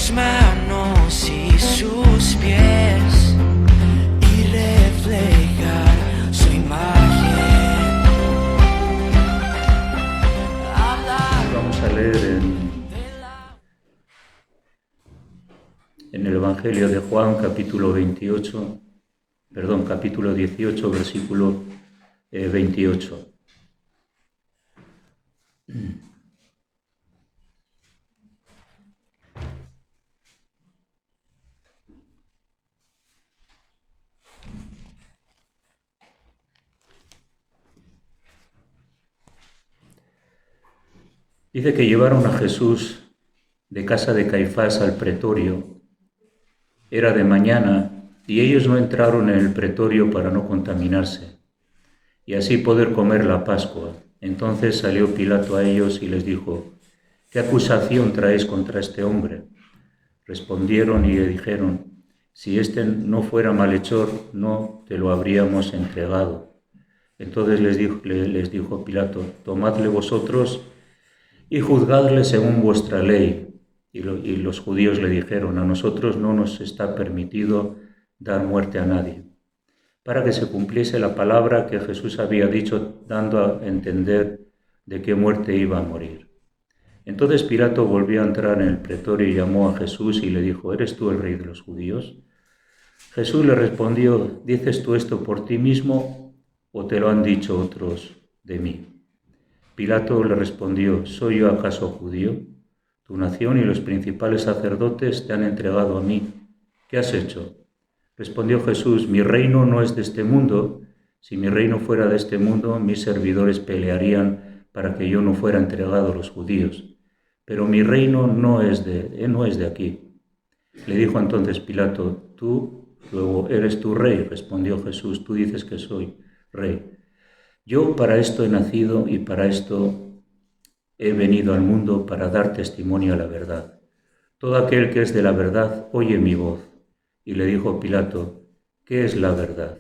sus manos y sus pies y reflejar su imagen. Vamos a leer en el Evangelio de Juan, capítulo 18, versículo 28. Dice que llevaron a Jesús de casa de Caifás al pretorio. Era de mañana y ellos no entraron en el pretorio para no contaminarse y así poder comer la Pascua. Entonces salió Pilato a ellos y les dijo: ¿qué acusación traéis contra este hombre? Respondieron y le dijeron: si éste no fuera malhechor, no te lo habríamos entregado. Entonces les dijo Pilato: tomadle vosotros y juzgadle según vuestra ley. Y los judíos le dijeron: a nosotros no nos está permitido dar muerte a nadie, para que se cumpliese la palabra que Jesús había dicho, dando a entender de qué muerte iba a morir. Entonces Pilato volvió a entrar en el pretorio y llamó a Jesús y le dijo: ¿eres tú el rey de los judíos? Jesús le respondió: ¿dices tú esto por ti mismo o te lo han dicho otros de mí? Pilato le respondió: ¿soy yo acaso judío? Tu nación y los principales sacerdotes te han entregado a mí. ¿Qué has hecho? Respondió Jesús: mi reino no es de este mundo. Si mi reino fuera de este mundo, mis servidores pelearían para que yo no fuera entregado a los judíos. Pero mi reino no es de aquí. Le dijo entonces Pilato: tú, luego, ¿eres tú rey? Respondió Jesús: tú dices que soy rey. Yo para esto he nacido y para esto he venido al mundo, para dar testimonio a la verdad. Todo aquel que es de la verdad oye mi voz. Y le dijo Pilato: ¿qué es la verdad?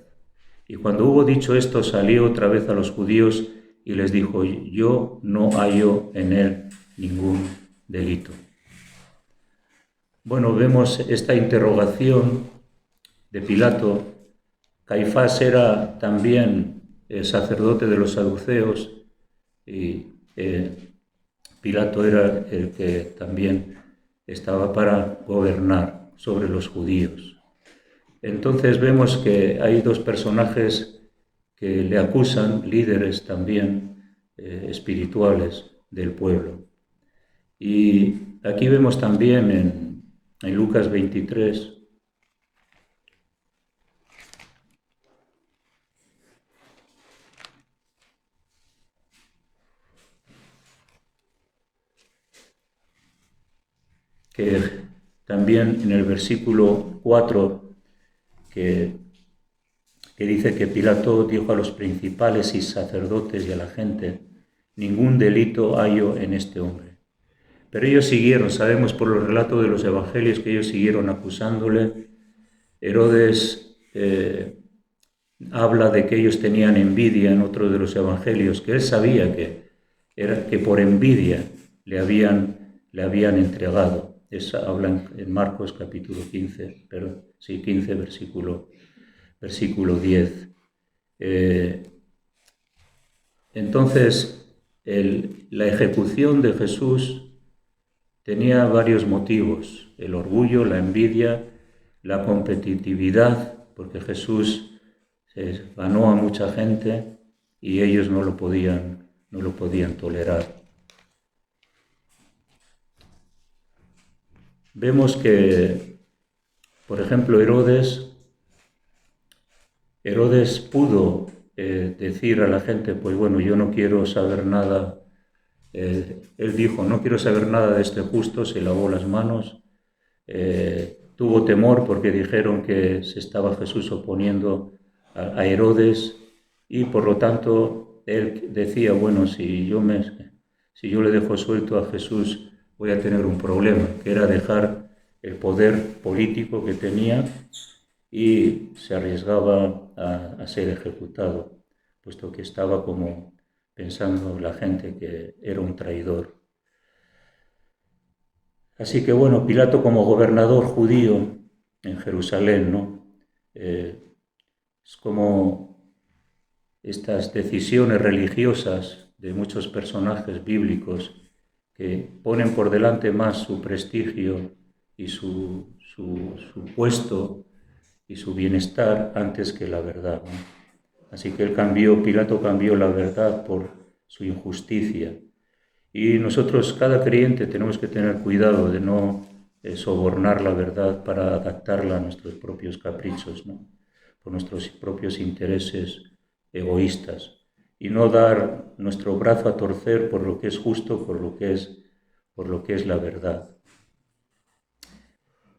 Y cuando hubo dicho esto, salió otra vez a los judíos y les dijo: yo no hallo en él ningún delito. Bueno, vemos esta interrogación de Pilato. Caifás era también sacerdote de los saduceos y Pilato era el que también estaba para gobernar sobre los judíos. Entonces vemos que hay dos personajes que le acusan, líderes también espirituales del pueblo. Y aquí vemos también en Lucas 23, que también en el versículo 4, que dice que Pilato dijo a los principales y sacerdotes y a la gente: ningún delito hallo en este hombre. Pero ellos siguieron, sabemos por los relatos de los evangelios que ellos siguieron acusándole. Herodes habla de que ellos tenían envidia en otro de los evangelios, que él sabía que por envidia le habían entregado. Habla en Marcos capítulo 15, 15, versículo 10. Entonces, la ejecución de Jesús tenía varios motivos: el orgullo, la envidia, la competitividad, porque Jesús ganó a mucha gente y ellos no lo podían tolerar. Vemos que, por ejemplo, Herodes pudo decir a la gente: pues bueno, yo no quiero saber nada. Él dijo: no quiero saber nada de este justo, se lavó las manos. Tuvo temor porque dijeron que se estaba Jesús oponiendo a Herodes y por lo tanto él decía: bueno, si yo le dejo suelto a Jesús voy a tener un problema, que era dejar el poder político que tenía y se arriesgaba a ser ejecutado, puesto que estaba como pensando la gente que era un traidor. Así que bueno, Pilato como gobernador judío en Jerusalén, ¿no? Es como estas decisiones religiosas de muchos personajes bíblicos que ponen por delante más su prestigio y su puesto y su bienestar antes que la verdad, ¿no? Así que Pilato cambió la verdad por su injusticia. Y nosotros, cada creyente, tenemos que tener cuidado de no sobornar la verdad para adaptarla a nuestros propios caprichos, ¿no? Por nuestros propios intereses egoístas, y no dar nuestro brazo a torcer por lo que es justo, por lo que es la verdad.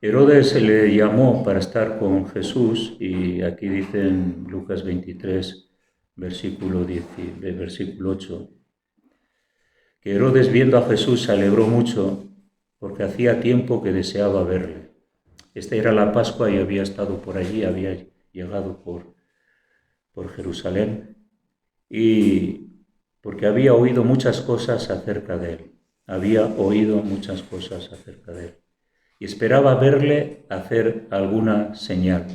Herodes se le llamó para estar con Jesús, y aquí dice en Lucas 23, versículo 8, que Herodes, viendo a Jesús, se alegró mucho porque hacía tiempo que deseaba verle. Esta era la Pascua y había estado por allí, había llegado por Jerusalén, y porque había oído muchas cosas acerca de él. Había oído muchas cosas acerca de él. Y esperaba verle hacer alguna señal.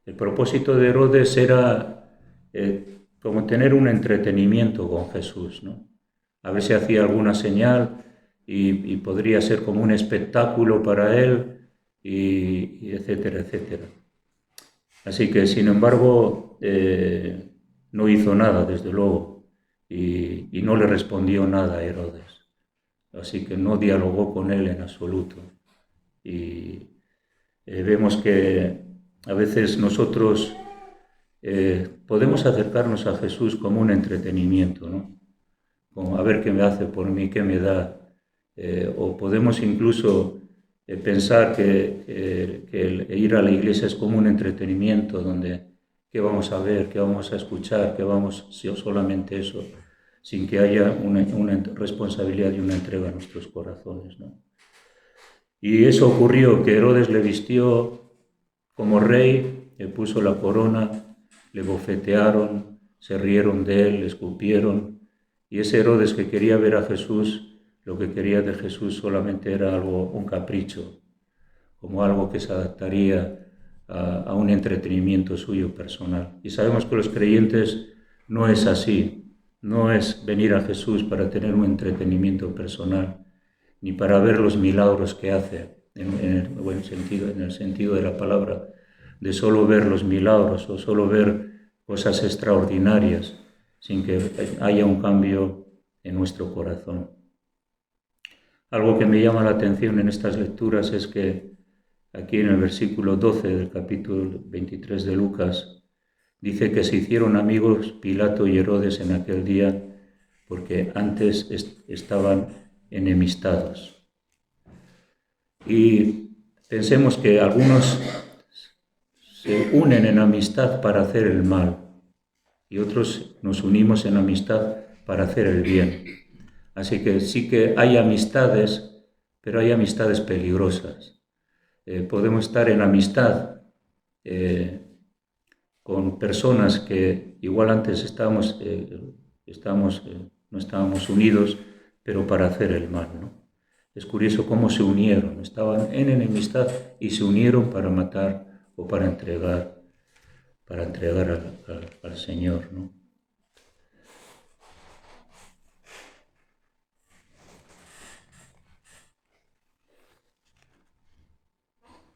El propósito de Herodes era como tener un entretenimiento con Jesús, ¿no? A ver si hacía alguna señal y podría ser como un espectáculo para él, y etcétera, etcétera. Así que, sin embargo, no hizo nada, desde luego, y no le respondió nada a Herodes. Así que no dialogó con él en absoluto. Y vemos que a veces nosotros podemos acercarnos a Jesús como un entretenimiento, ¿no? Como a ver qué me hace por mí, qué me da. O podemos incluso pensar que el ir a la iglesia es como un entretenimiento donde qué vamos a ver, qué vamos a escuchar, solamente eso, sin que haya una responsabilidad y una entrega a nuestros corazones, ¿no? Y eso ocurrió, que Herodes le vistió como rey, le puso la corona, le bofetearon, se rieron de él, le escupieron, y ese Herodes que quería ver a Jesús, lo que quería de Jesús solamente era un capricho, como algo que se adaptaría a un entretenimiento suyo personal. Y sabemos que los creyentes no es así, no es venir a Jesús para tener un entretenimiento personal, ni para ver los milagros que hace, en el buen sentido, en el sentido de la palabra, de solo ver los milagros o solo ver cosas extraordinarias, sin que haya un cambio en nuestro corazón. Algo que me llama la atención en estas lecturas es que aquí en el versículo 12 del capítulo 23 de Lucas, dice que se hicieron amigos Pilato y Herodes en aquel día porque antes estaban enemistados. Y pensemos que algunos se unen en amistad para hacer el mal y otros nos unimos en amistad para hacer el bien. Así que sí que hay amistades, pero hay amistades peligrosas. Podemos estar en amistad con personas que igual antes no estábamos unidos, pero para hacer el mal, ¿no? Es curioso cómo se unieron, estaban en enemistad y se unieron para matar o para entregar al Señor, ¿no?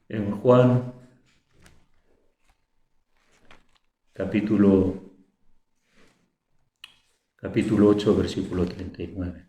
En Juan capítulo 8, versículo 39.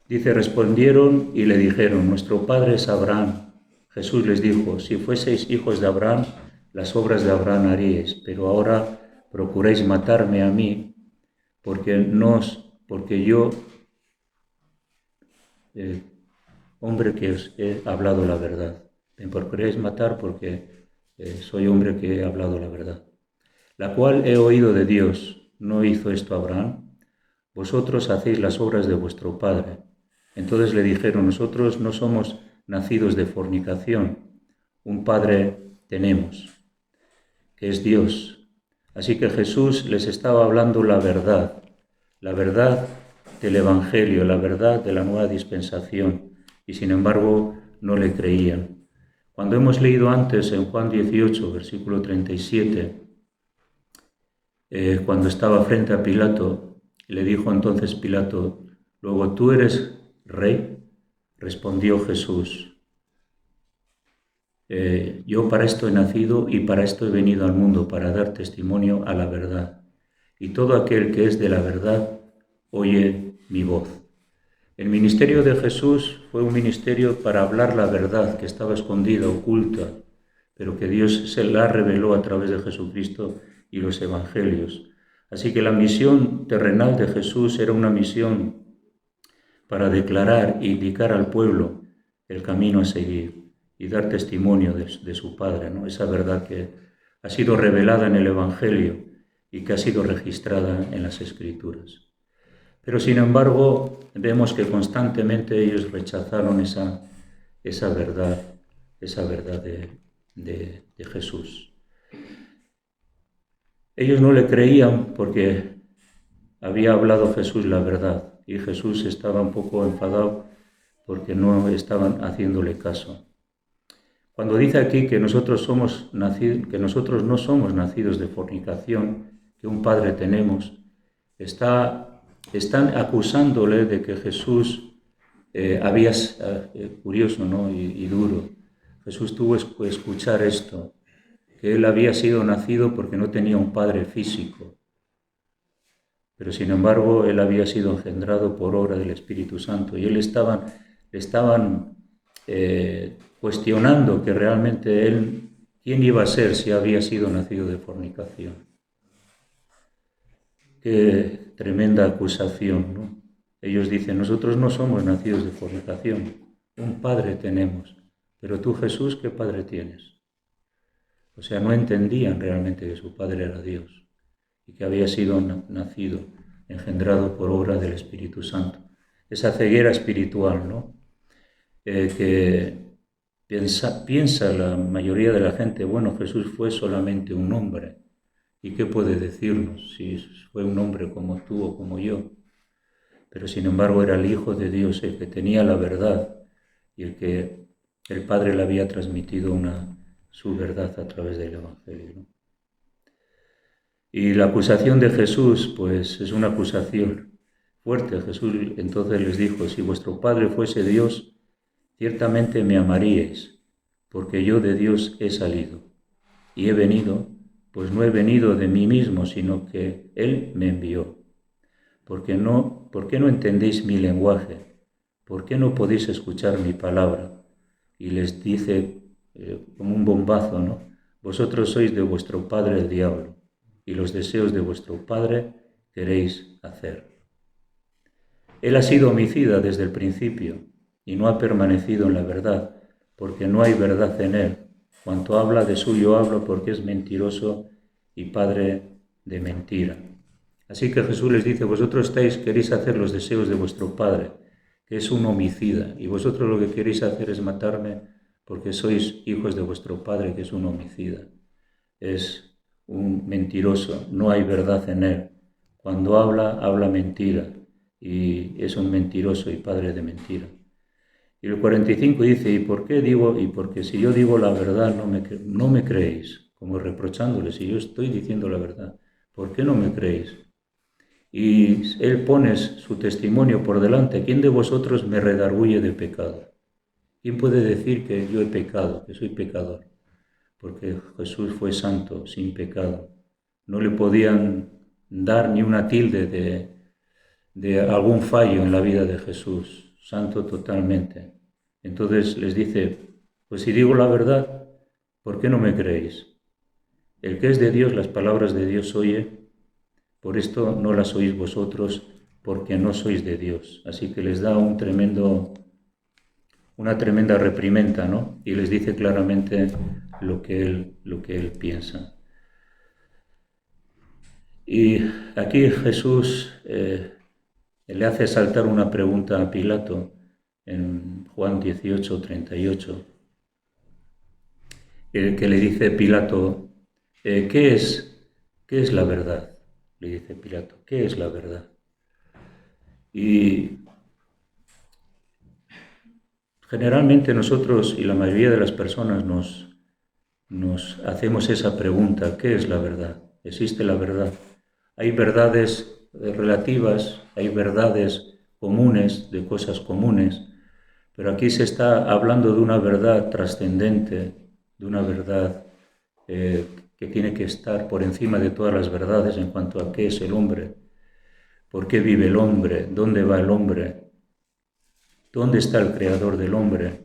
Dice, respondieron y le dijeron, nuestro padre es Abraham. Jesús les dijo, si fueseis hijos de Abraham, las obras de Abraham haríais, pero ahora procuráis matarme a mí, porque yo, hombre que os he hablado la verdad. Me procuráis matar porque soy hombre que he hablado la verdad, la cual he oído de Dios. no hizo esto Abraham? Vosotros hacéis las obras de vuestro padre. Entonces le dijeron, nosotros no somos nacidos de fornicación, un padre tenemos, que es Dios. Así que Jesús les estaba hablando la verdad del Evangelio, la verdad de la nueva dispensación, y sin embargo no le creían. Cuando hemos leído antes en Juan 18, versículo 37, cuando estaba frente a Pilato, le dijo entonces Pilato, luego, ¿tú eres rey? Respondió Jesús, yo para esto he nacido y para esto he venido al mundo, para dar testimonio a la verdad. Y todo aquel que es de la verdad, oye mi voz. El ministerio de Jesús fue un ministerio para hablar la verdad que estaba escondida, oculta, pero que Dios se la reveló a través de Jesucristo y los evangelios. Así que la misión terrenal de Jesús era una misión para declarar e indicar al pueblo el camino a seguir y dar testimonio de su Padre, ¿no? Esa verdad que ha sido revelada en el Evangelio y que ha sido registrada en las Escrituras. Pero sin embargo, vemos que constantemente ellos rechazaron esa verdad de Jesús. Ellos no le creían porque había hablado Jesús la verdad y Jesús estaba un poco enfadado porque no estaban haciéndole caso. Cuando dice aquí que nosotros no somos nacidos de fornicación, que un padre tenemos, están acusándole de que Jesús curioso, ¿no? y duro. Jesús tuvo que escuchar esto, que él había sido nacido porque no tenía un padre físico, pero sin embargo él había sido engendrado por obra del Espíritu Santo y estaban cuestionando que realmente él, ¿quién iba a ser si había sido nacido de fornicación? Qué tremenda acusación, ¿no? Ellos dicen, nosotros no somos nacidos de fornicación, un padre tenemos, pero tú, Jesús, ¿qué padre tienes? O sea, no entendían realmente que su padre era Dios y que había sido nacido, engendrado por obra del Espíritu Santo. Esa ceguera espiritual, ¿no? Que piensa la mayoría de la gente, bueno, Jesús fue solamente un hombre. ¿Y qué puede decirnos si fue un hombre como tú o como yo? Pero sin embargo era el Hijo de Dios, el que tenía la verdad y el que el Padre le había transmitido su verdad a través del Evangelio, ¿no? Y la acusación de Jesús, pues es una acusación fuerte. Jesús entonces les dijo, si vuestro Padre fuese Dios, ciertamente me amaríais, porque yo de Dios he salido y he venido, pues no he venido de mí mismo, sino que Él me envió. ¿Por qué no entendéis mi lenguaje? ¿Por qué no podéis escuchar mi palabra? Y les dice como un bombazo, ¿no? Vosotros sois de vuestro padre el diablo, y los deseos de vuestro padre queréis hacer. Él ha sido homicida desde el principio y no ha permanecido en la verdad, porque no hay verdad en él. Cuanto habla de suyo habla porque es mentiroso y padre de mentira. Así que Jesús les dice, vosotros queréis hacer los deseos de vuestro padre, que es un homicida, y vosotros lo que queréis hacer es matarme porque sois hijos de vuestro padre, que es un homicida. Es un mentiroso, no hay verdad en él. Cuando habla mentira, y es un mentiroso y padre de mentira. Y el 45 dice, ¿y por qué digo? Y porque si yo digo la verdad no me creéis, como reprochándole, si yo estoy diciendo la verdad, ¿por qué no me creéis? Y él pone su testimonio por delante, ¿quién de vosotros me redarguye de pecado? ¿Quién puede decir que yo he pecado, que soy pecador? Porque Jesús fue santo, sin pecado. No le podían dar ni una tilde de algún fallo en la vida de Jesús, santo totalmente. Entonces les dice, pues si digo la verdad, ¿por qué no me creéis? El que es de Dios, las palabras de Dios oye, por esto no las oís vosotros, porque no sois de Dios. Así que les da una tremenda reprimenda, ¿no? Y les dice claramente lo que él piensa. Y aquí Jesús le hace saltar una pregunta a Pilato en Juan 18:38, que le dice Pilato, ¿qué es la verdad? Le dice Pilato, ¿qué es la verdad? Y generalmente nosotros y la mayoría de las personas nos hacemos esa pregunta, ¿qué es la verdad? ¿Existe la verdad? Hay verdades relativas, hay verdades comunes, de cosas comunes, pero aquí se está hablando de una verdad trascendente, de una verdad que tiene que estar por encima de todas las verdades en cuanto a qué es el hombre, por qué vive el hombre, dónde va el hombre, dónde está el creador del hombre,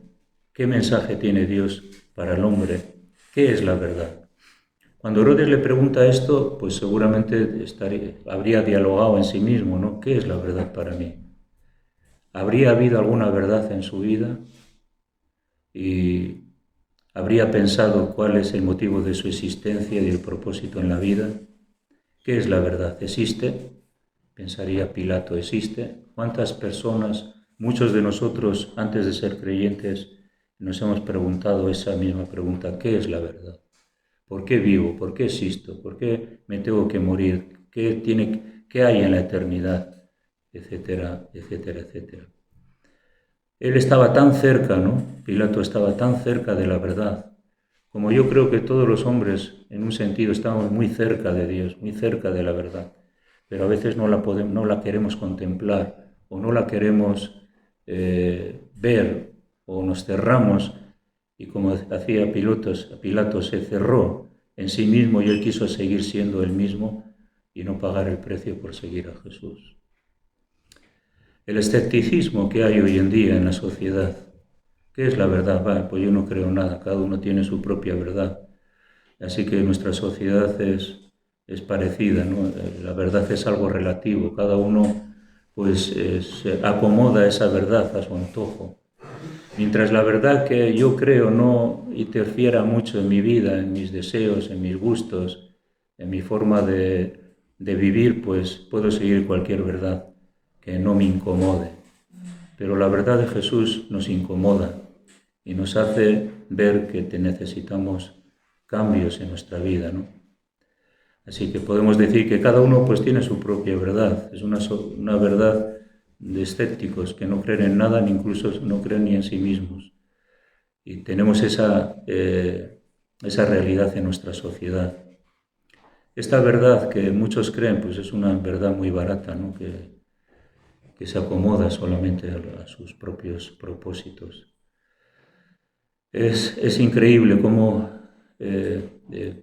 qué mensaje tiene Dios para el hombre, qué es la verdad. Cuando Herodes le pregunta esto, pues seguramente habría dialogado en sí mismo, ¿no? ¿Qué es la verdad para mí? ¿Habría habido alguna verdad en su vida? Y habría pensado cuál es el motivo de su existencia y el propósito en la vida. ¿Qué es la verdad? ¿Existe? Pensaría Pilato, ¿existe? ¿Cuántas personas, muchos de nosotros antes de ser creyentes, nos hemos preguntado esa misma pregunta? ¿Qué es la verdad? ¿Por qué vivo? ¿Por qué existo? ¿Por qué me tengo que morir? ¿Qué hay en la eternidad? Etcétera, etcétera, etcétera. Él estaba tan cerca, ¿no? Pilato estaba tan cerca de la verdad, como yo creo que todos los hombres, en un sentido, estamos muy cerca de Dios, muy cerca de la verdad, pero a veces no la queremos contemplar o no la queremos ver o nos cerramos y como hacía Pilato se cerró en sí mismo y él quiso seguir siendo él mismo y no pagar el precio por seguir a Jesús. El escepticismo que hay hoy en día en la sociedad. ¿Qué es la verdad? Pues yo no creo nada, cada uno tiene su propia verdad. Así que nuestra sociedad es parecida, ¿no? La verdad es algo relativo, cada uno pues se acomoda esa verdad a su antojo. Mientras la verdad que yo creo no interfiera mucho en mi vida, en mis deseos, en mis gustos, en mi forma de vivir, pues puedo seguir cualquier verdad que no me incomode. Pero la verdad de Jesús nos incomoda y nos hace ver que necesitamos cambios en nuestra vida, ¿no? Así que podemos decir que cada uno pues tiene su propia verdad. Es una verdad de escépticos que no creen en nada, ni incluso no creen ni en sí mismos. Y tenemos esa realidad en nuestra sociedad. Esta verdad que muchos creen pues es una verdad muy barata, ¿no? que se acomoda solamente a sus propios propósitos. Es increíble cómo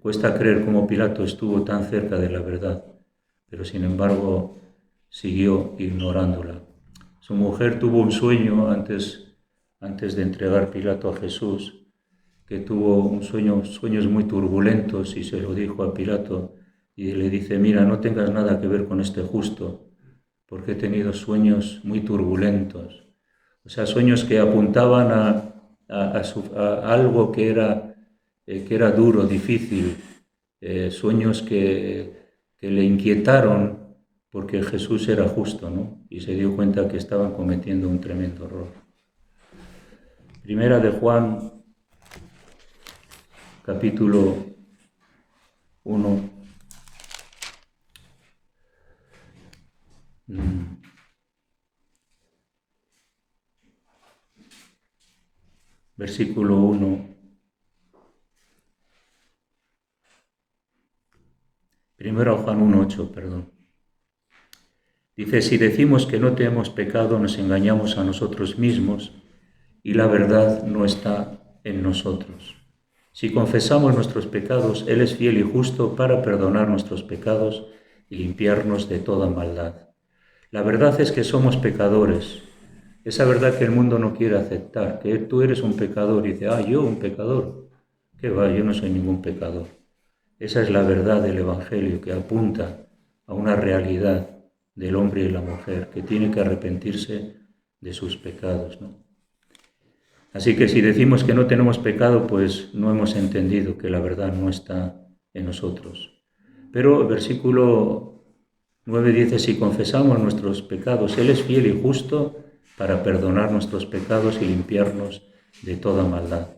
cuesta creer cómo Pilato estuvo tan cerca de la verdad, pero sin embargo siguió ignorándola. Su mujer tuvo un sueño antes de entregar Pilato a Jesús, que tuvo sueños muy turbulentos y se lo dijo a Pilato y le dice, mira, no tengas nada que ver con este justo, porque he tenido sueños muy turbulentos. O sea, sueños que apuntaban a algo que era duro, difícil, sueños que le inquietaron porque Jesús era justo, ¿no? Y se dio cuenta que estaban cometiendo un tremendo error. Primera de Juan, capítulo 1. Versículo 1. Primero Juan 1:8, perdón. Dice, si decimos que no tenemos pecado, nos engañamos a nosotros mismos y la verdad no está en nosotros. Si confesamos nuestros pecados, Él es fiel y justo para perdonar nuestros pecados y limpiarnos de toda maldad. La verdad es que somos pecadores. Esa verdad que el mundo no quiere aceptar, que tú eres un pecador y dice, yo un pecador. ¿Qué va? Yo no soy ningún pecador. Esa es la verdad del Evangelio que apunta a una realidad del hombre y la mujer que tiene que arrepentirse de sus pecados, ¿no? Así que si decimos que no tenemos pecado, pues no hemos entendido que la verdad no está en nosotros. Pero el versículo 9 dice, si confesamos nuestros pecados, Él es fiel y justo para perdonar nuestros pecados y limpiarnos de toda maldad.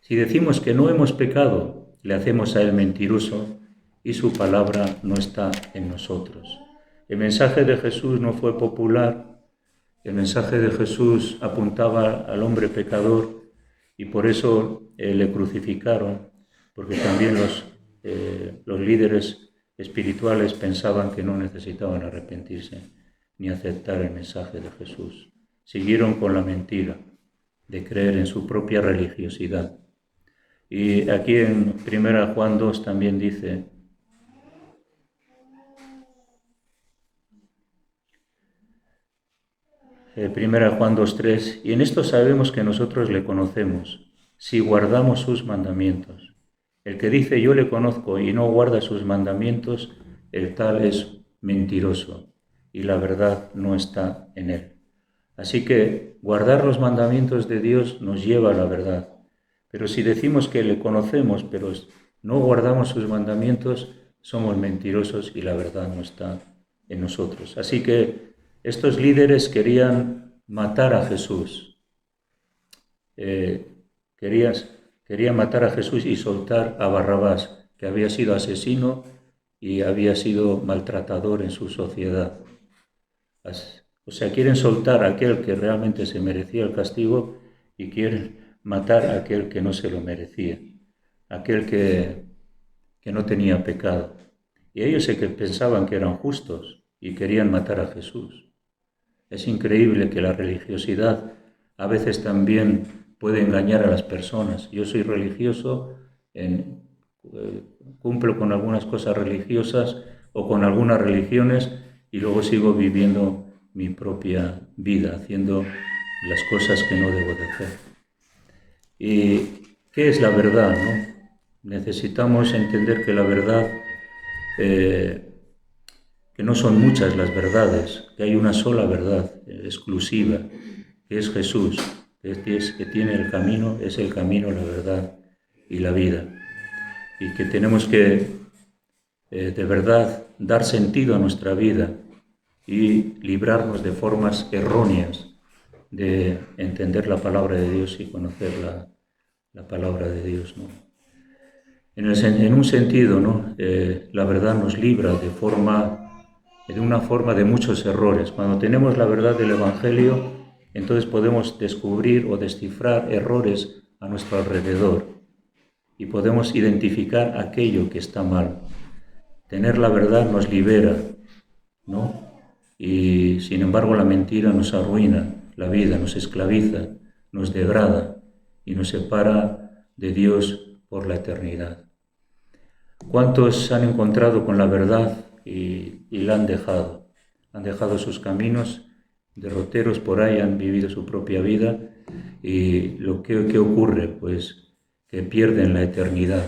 Si decimos que no hemos pecado, le hacemos a Él mentiroso y su palabra no está en nosotros. El mensaje de Jesús no fue popular, el mensaje de Jesús apuntaba al hombre pecador y por eso le crucificaron, porque también los líderes espirituales pensaban que no necesitaban arrepentirse ni aceptar el mensaje de Jesús. Siguieron con la mentira de creer en su propia religiosidad. Y aquí en 1 Juan 2 también dice, Primera Juan 2:3, y en esto sabemos que nosotros le conocemos, si guardamos sus mandamientos. El que dice yo le conozco y no guarda sus mandamientos, el tal es mentiroso y la verdad no está en él. Así que guardar los mandamientos de Dios nos lleva a la verdad. Pero si decimos que le conocemos, pero no guardamos sus mandamientos, somos mentirosos y la verdad no está en nosotros. Así que estos líderes querían matar a Jesús. Querían matar a Jesús y soltar a Barrabás, que había sido asesino y había sido maltratador en su sociedad. O sea, quieren soltar a aquel que realmente se merecía el castigo y quieren matar a aquel que no se lo merecía, aquel que no tenía pecado. Y ellos pensaban que eran justos y querían matar a Jesús. Es increíble que la religiosidad a veces también puede engañar a las personas. Yo soy religioso, cumplo con algunas cosas religiosas o con algunas religiones y luego sigo viviendo mi propia vida, haciendo las cosas que no debo de hacer. ¿Y qué es la verdad, no? Necesitamos entender que la verdad, que no son muchas las verdades, que hay una sola verdad exclusiva, que es Jesús, que tiene el camino, es el camino, la verdad y la vida. Y que tenemos que, de verdad, dar sentido a nuestra vida y librarnos de formas erróneas de entender la palabra de Dios y conocer la palabra de Dios, ¿no? En un sentido, ¿no? La verdad nos libra de una forma de muchos errores. Cuando tenemos la verdad del Evangelio, entonces podemos descubrir o descifrar errores a nuestro alrededor y podemos identificar aquello que está mal. Tener la verdad nos libera, ¿no? Y sin embargo la mentira nos arruina la vida, nos esclaviza, nos degrada y nos separa de Dios por la eternidad. ¿Cuántos han encontrado con la verdad y la han dejado? Han dejado sus caminos derroteros por ahí, han vivido su propia vida y ¿qué ocurre? Pues que pierden la eternidad.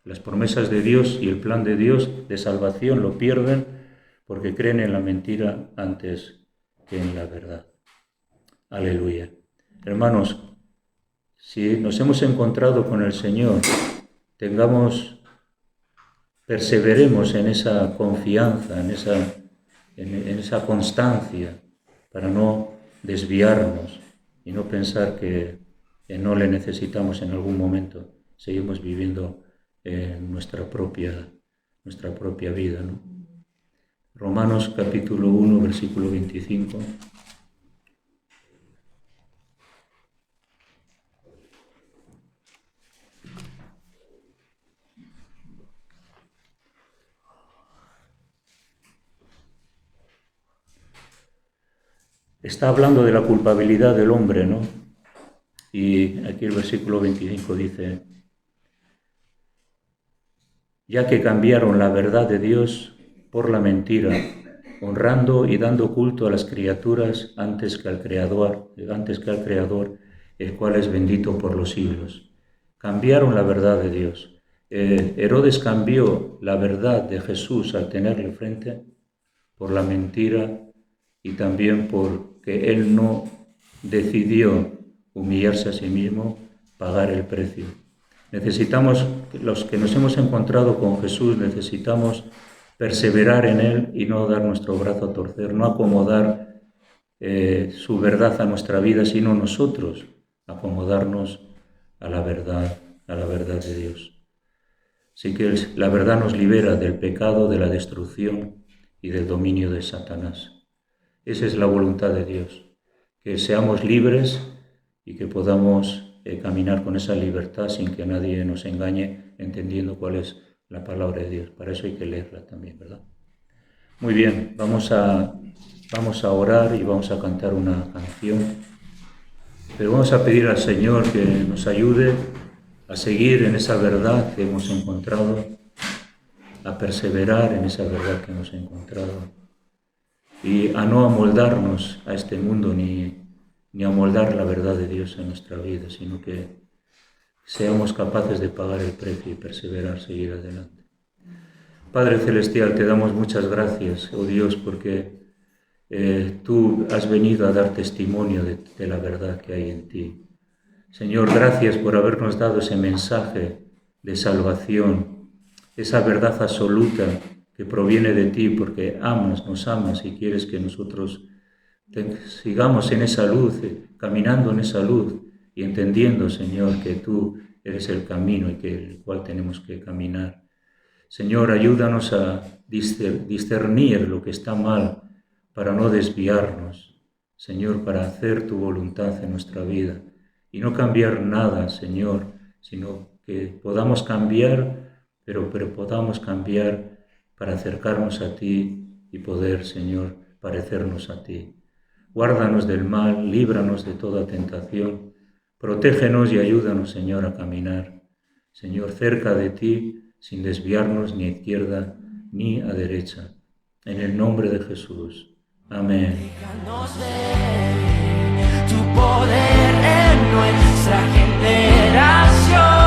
Las promesas de Dios y el plan de Dios de salvación lo pierden porque creen en la mentira antes que en la verdad. Aleluya. Hermanos, si nos hemos encontrado con el Señor, perseveremos en esa confianza, en esa constancia, para no desviarnos y no pensar que no le necesitamos en algún momento. Seguimos viviendo nuestra propia vida, ¿no? Romanos capítulo 1, versículo 25. Está hablando de la culpabilidad del hombre, ¿no? Y aquí el versículo 25 dice, ya que cambiaron la verdad de Dios por la mentira, honrando y dando culto a las criaturas antes que al Creador, el cual es bendito por los siglos. Cambiaron la verdad de Dios. Herodes cambió la verdad de Jesús al tenerle frente por la mentira y también porque él no decidió humillarse a sí mismo, pagar el precio. Necesitamos, los que nos hemos encontrado con Jesús, necesitamos perseverar en Él y no dar nuestro brazo a torcer, no acomodar su verdad a nuestra vida, sino nosotros acomodarnos a la verdad de Dios. Así que la verdad nos libera del pecado, de la destrucción y del dominio de Satanás. Esa es la voluntad de Dios, que seamos libres y que podamos caminar con esa libertad sin que nadie nos engañe, entendiendo cuál es la palabra de Dios. Para eso hay que leerla también, ¿verdad? Muy bien, vamos a orar y vamos a cantar una canción, pero vamos a pedir al Señor que nos ayude a seguir en esa verdad que hemos encontrado, a perseverar en esa verdad que hemos encontrado y a no amoldarnos a este mundo ni amoldar la verdad de Dios en nuestra vida, sino que seamos capaces de pagar el precio y perseverar, seguir adelante. Padre Celestial, te damos muchas gracias, oh Dios, porque tú has venido a dar testimonio de la verdad que hay en ti. Señor, gracias por habernos dado ese mensaje de salvación, esa verdad absoluta que proviene de ti, porque nos amas y quieres que nosotros sigamos en esa luz, caminando en esa luz y entendiendo, Señor, que tú eres el camino y que el cual tenemos que caminar. Señor, ayúdanos a discernir lo que está mal para no desviarnos, Señor, para hacer tu voluntad en nuestra vida y no cambiar nada, Señor, sino que podamos cambiar, pero podamos cambiar para acercarnos a ti y poder, Señor, parecernos a ti. Guárdanos del mal, líbranos de toda tentación, protégenos y ayúdanos, Señor, a caminar, Señor, cerca de ti, sin desviarnos ni a izquierda ni a derecha. En el nombre de Jesús. Amén. Déjanos ver tu poder en nuestra generación.